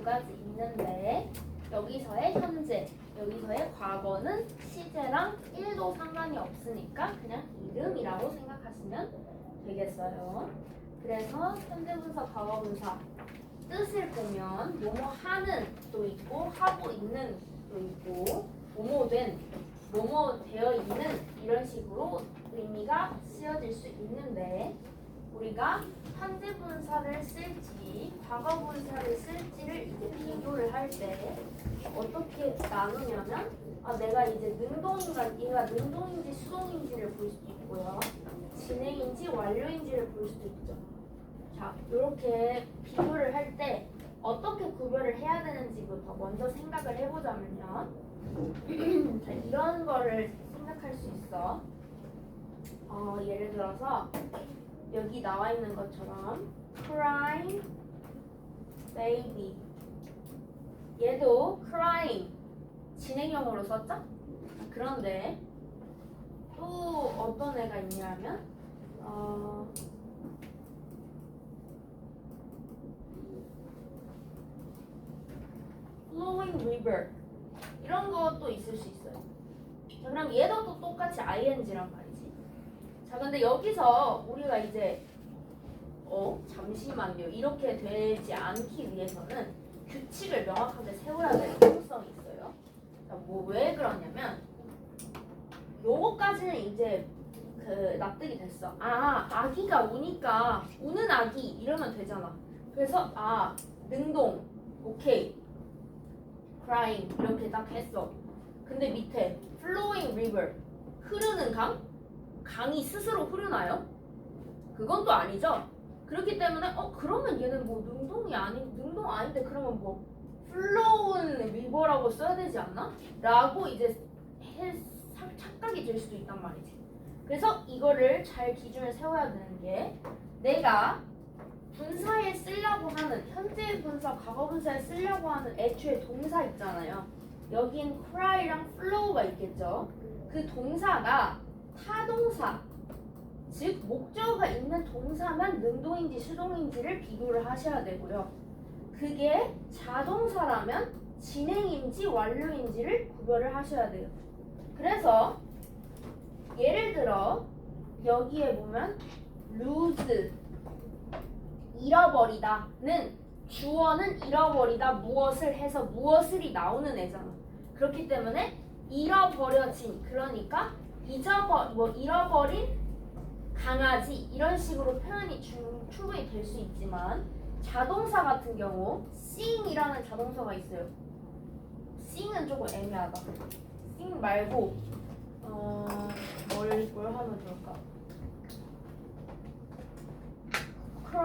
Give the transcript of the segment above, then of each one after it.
가지 있는데 여기서의 현재, 여기서의 과거는 시제랑 1도 상관이 없으니까 그냥 이름이라고 생각하시면 되겠어요. 그래서 현재분사, 과거분사 뜻을 보면 뭐뭐 하는 도 있고 하고 있는 도 있고 뭐뭐 된, 뭐뭐 되어 있는 이런 식으로 의미가 쓰여질 수 있는데 우리가 현재 분사를 쓸지 과거 분사를 쓸지를 이제 비교를 할 때 어떻게 나누냐면 내가 이제 능동인가 얘가 능동인지 수동인지를 볼 수도 있고요. 진행인지 완료인지를 볼 수도 있죠. 자, 이렇게 비교를 할 때 어떻게 구별을 해야 되는지부터 먼저 생각을 해보자면요. 자, 이런 거를 생각할 수 있어. 예를 들어서 여기 나와 있는 것처럼 crying baby 얘도 crying 진행형으로 썼죠? 그런데 또 어떤 애가 있냐면 flowing river 이런 것도 있을 수 있어요. 자, 그럼 얘도 또 똑같이 ing란 말이지. 자, 근데 여기서 우리가 이제 잠시만요. 이렇게 되지 않기 위해서는 규칙을 명확하게 세워야 될 필요성이 있어요. 자, 왜 그러냐면 요거까지는 이제 납득이 됐어. 아기가 우니까 우는 아기 이러면 되잖아. 그래서 능동 오케이 crying 이렇게 딱 했어. 근데 밑에 flowing river 흐르는 강이 스스로 흐르나요? 그건 또 아니죠. 그렇기 때문에 그러면 얘는 뭐 능동 아닌데 그러면 뭐 flowing river라고 써야 되지 않나? 라고 이제 착각이 될 수도 있단 말이지. 그래서 이거를 잘 기준을 세워야 되는 게 내가 분사에 쓰려고 하는 현재 분사, 과거 분사에 쓰려고 하는 애초에 동사 있잖아요. 여긴 cry랑 flow가 있겠죠. 그 동사가 타동사, 즉 목적어가 있는 동사만 능동인지 수동인지를 비교를 하셔야 되고요. 그게 자동사라면 진행인지 완료인지를 구별을 하셔야 돼요. 그래서 예를 들어 여기에 보면 lose 잃어버리다는 주어는 잃어버리다 무엇을 해서 무엇을이 나오는 애잖아. 그렇기 때문에 잃어버려진 그러니까 잃어버린 강아지 이런 식으로 표현이 충분히 될 수 있지만 자동사 같은 경우 sing이라는 자동사가 있어요. sing은 조금 애매하다. sing 말고 뭘 하면 좋을까? 그래.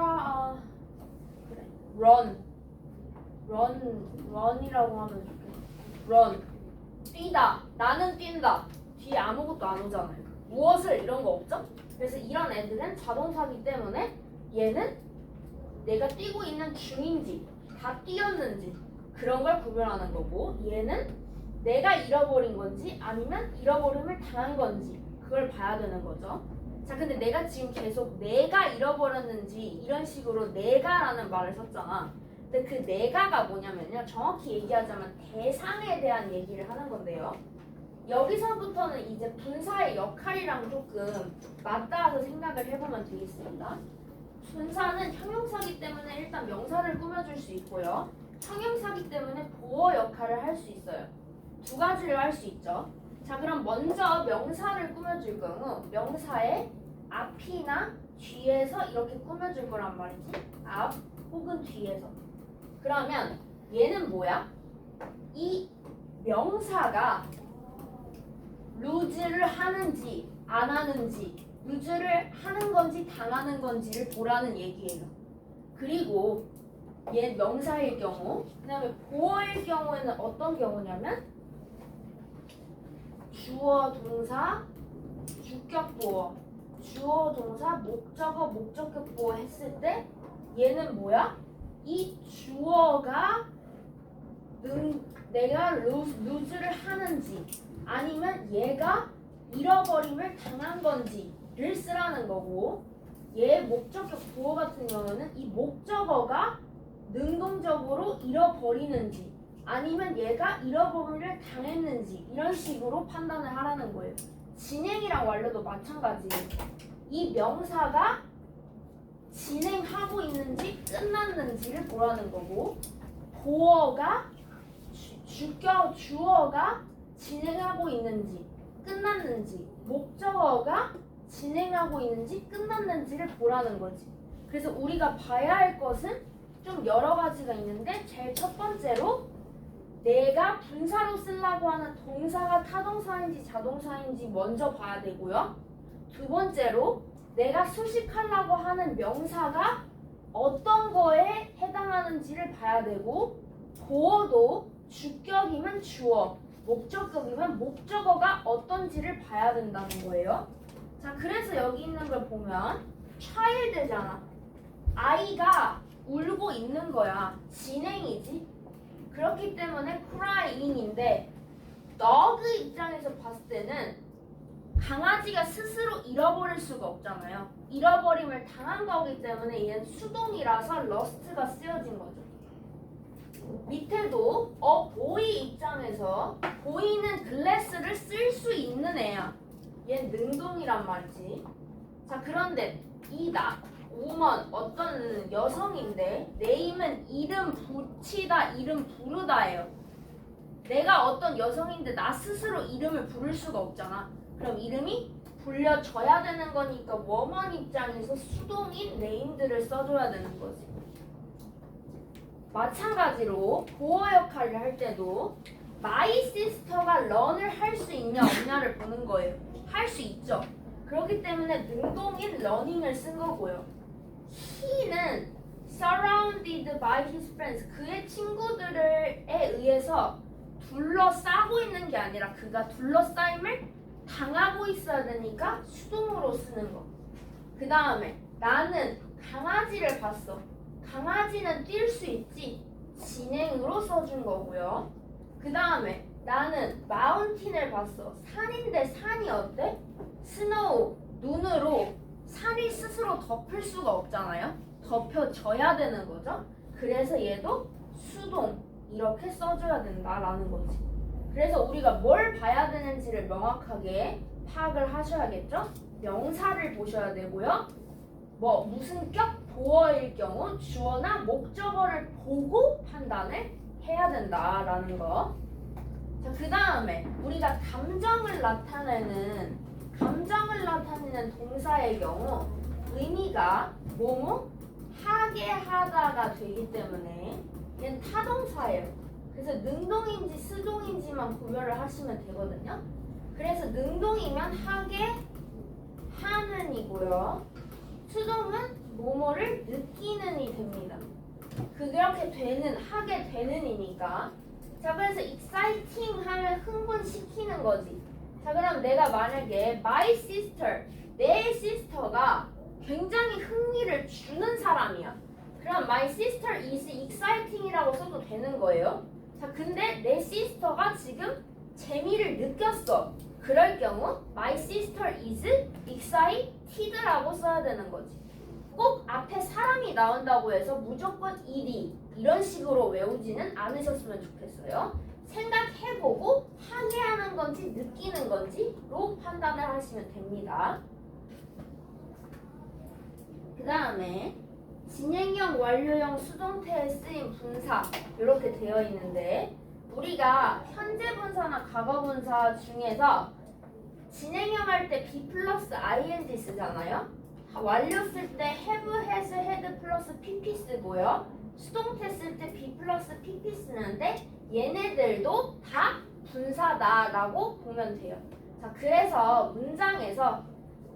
run이라고 하면 좋겠어. run 뛰다. 나는 뛴다. 뒤에 아무것도 안 오잖아요. 무엇을 이런 거 없죠? 그래서 이런 애들은 자동사기 때문에 얘는 내가 뛰고 있는 중인지 다 뛰었는지 그런 걸 구별하는 거고 얘는 내가 잃어버린 건지 아니면 잃어버림을 당한 건지 그걸 봐야 되는 거죠. 자, 근데 내가 지금 계속 내가 잃어버렸는지 이런 식으로 내가라는 말을 썼잖아. 근데 그 내가가 뭐냐면요. 정확히 얘기하자면 대상에 대한 얘기를 하는 건데요. 여기서부터는 이제 분사의 역할이랑 조금 맞닿아서 생각을 해보면 되겠습니다. 분사는 형용사기 때문에 일단 명사를 꾸며줄 수 있고요. 형용사기 때문에 보어 역할을 할 수 있어요. 두 가지를 할 수 있죠. 자, 그럼 먼저 명사를 꾸며줄 경우 명사의 앞이나 뒤에서 이렇게 꾸며줄 거란 말이지. 앞 혹은 뒤에서. 그러면 얘는 뭐야? 이 명사가 lose를 하는지 안 하는지 lose를 하는 건지 당하는 건지를 보라는 얘기예요. 그리고 얘 명사일 경우 그 다음에 보어일 경우에는 어떤 경우냐면 주어 동사 주격 보어 주어 동사 목적어 목적격 보어 했을 때 얘는 뭐야? 이 주어가 내가 lose를 하는지 아니면 얘가 잃어버림을 당한 건지를 쓰라는 거고 얘 목적격 보어 같은 경우는 이 목적어가 능동적으로 잃어버리는지 아니면 얘가 잃어버림을 당했는지 이런 식으로 판단을 하라는 거예요. 진행이랑 완료도 마찬가지예요. 이 명사가 진행하고 있는지 끝났는지를 보라는 거고, 보어가 주어가 진행하고 있는지 끝났는지, 목적어가 진행하고 있는지 끝났는지를 보라는 거지. 그래서 우리가 봐야 할 것은 좀 여러 가지가 있는데, 제일 첫 번째로 내가 분사로 쓰려고 하는 동사가 타동사인지 자동사인지 먼저 봐야 되고요. 두 번째로 내가 수식하려고 하는 명사가 어떤 거에 해당하는지를 봐야 되고, 보어도 주격이면 주어, 목적격이면 목적어가 어떤지를 봐야 된다는 거예요. 자, 그래서 여기 있는 걸 보면 child잖아. 아이가 울고 있는 거야. 진행이지. 그렇기 때문에 crying인데, dog 입장에서 봤을 때는 강아지가 스스로 잃어버릴 수가 없잖아요. 잃어버림을 당한 거기 때문에 얘는 수동이라서 lost가 쓰여진 거죠. 밑에도 boy 입장에서 boy는 glass를 쓸 수 있는 애야. 얘는 능동이란 말이지. 자, 그런데 woman 어떤 여성인데 name은 이름 붙이다, 이름 부르다예요. 내가 어떤 여성인데 나 스스로 이름을 부를 수가 없잖아. 그럼 이름이 불려져야 되는 거니까 woman 입장에서 수동인 name들을 써줘야 되는 거지. 마찬가지로 보어 역할을 할 때도 my sister가 run을 할 수 있냐 없냐를 보는 거예요. 할 수 있죠. 그렇기 때문에 능동인 running을 쓴 거고요. he는 surrounded by his friends, 그의 친구들에 의해서 둘러싸고 있는 게 아니라 그가 둘러싸임을 당하고 있어야 되니까 수동으로 쓰는 거. 그 다음에 나는 강아지를 봤어. 강아지는 뛸 수 있지. 진행으로 써준 거고요. 그 다음에 나는 마운틴을 봤어. 산인데 산이 어때? 스노우, 눈으로 산이 스스로 덮을 수가 없잖아요. 덮여져야 되는 거죠. 그래서 얘도 수동 이렇게 써줘야 된다라는 거지. 그래서 우리가 뭘 봐야 되는지를 명확하게 파악을 하셔야겠죠. 명사를 보셔야 되고요. 무슨 격 보어일 경우 주어나 목적어를 보고 판단을 해야 된다라는 거. 자, 그 다음에 우리가 감정을 나타내는 동사의 경우 의미가 뭐뭐 하게 하다가 되기 때문에 얘는 타동사예요. 그래서 능동인지 수동인지만 구별을 하시면 되거든요. 그래서 능동이면 하게 하는이고요. 수동은 뭐뭐를 느끼는이 됩니다. 그렇게 되는, 하게 되는이니까. 자, 그래서 exciting 하면 흥분시키는 거지. 자, 그럼 내가 만약에 my sister, 내 sister가 굉장히 흥미를 주는 사람이야. 그럼 my sister is exciting이라고 써도 되는 거예요. 자, 근데 내 sister가 지금 재미를 느꼈어. 그럴 경우 my sister is excited라고 써야 되는 거지. 꼭 앞에 사람이 나온다고 해서 무조건 ed 이런 식으로 외우지는 않으셨으면 좋겠어요. 생각해보고 하게 하는 건지 느끼는 건지로 판단을 하시면 됩니다. 그 다음에 진행형, 완료형, 수동태에 쓰인 분사 이렇게 되어 있는데, 우리가 현재 분사나 과거 분사 중에서 진행형 할 때 be 플러스 ing 쓰잖아요. 완료 쓸 때 have, has, had 플러스 pp 쓰고요. 수동태 쓸 때 be 플러스 pp 쓰는데 얘네들도 다 분사다라고 보면 돼요. 자, 그래서 문장에서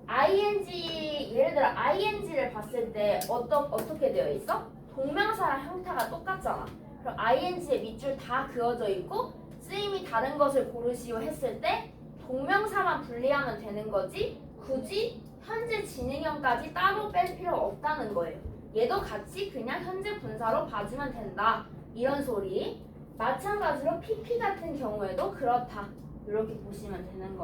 ing, 예를 들어 ing를 봤을 때 어떻게 되어 있어? 동명사랑 형태가 똑같잖아. 그럼 ing의 밑줄 다 그어져 있고 쓰임이 다른 것을 고르시오 했을 때 동명사만 분리하면 되는 거지 굳이 현재 진행형까지 따로 뺄 필요 없다는 거예요. 얘도 같이 그냥 현재 분사로 봐주면 된다. 이런 소리. 마찬가지로 pp 같은 경우에도 그렇다. 이렇게 보시면 되는 거예요.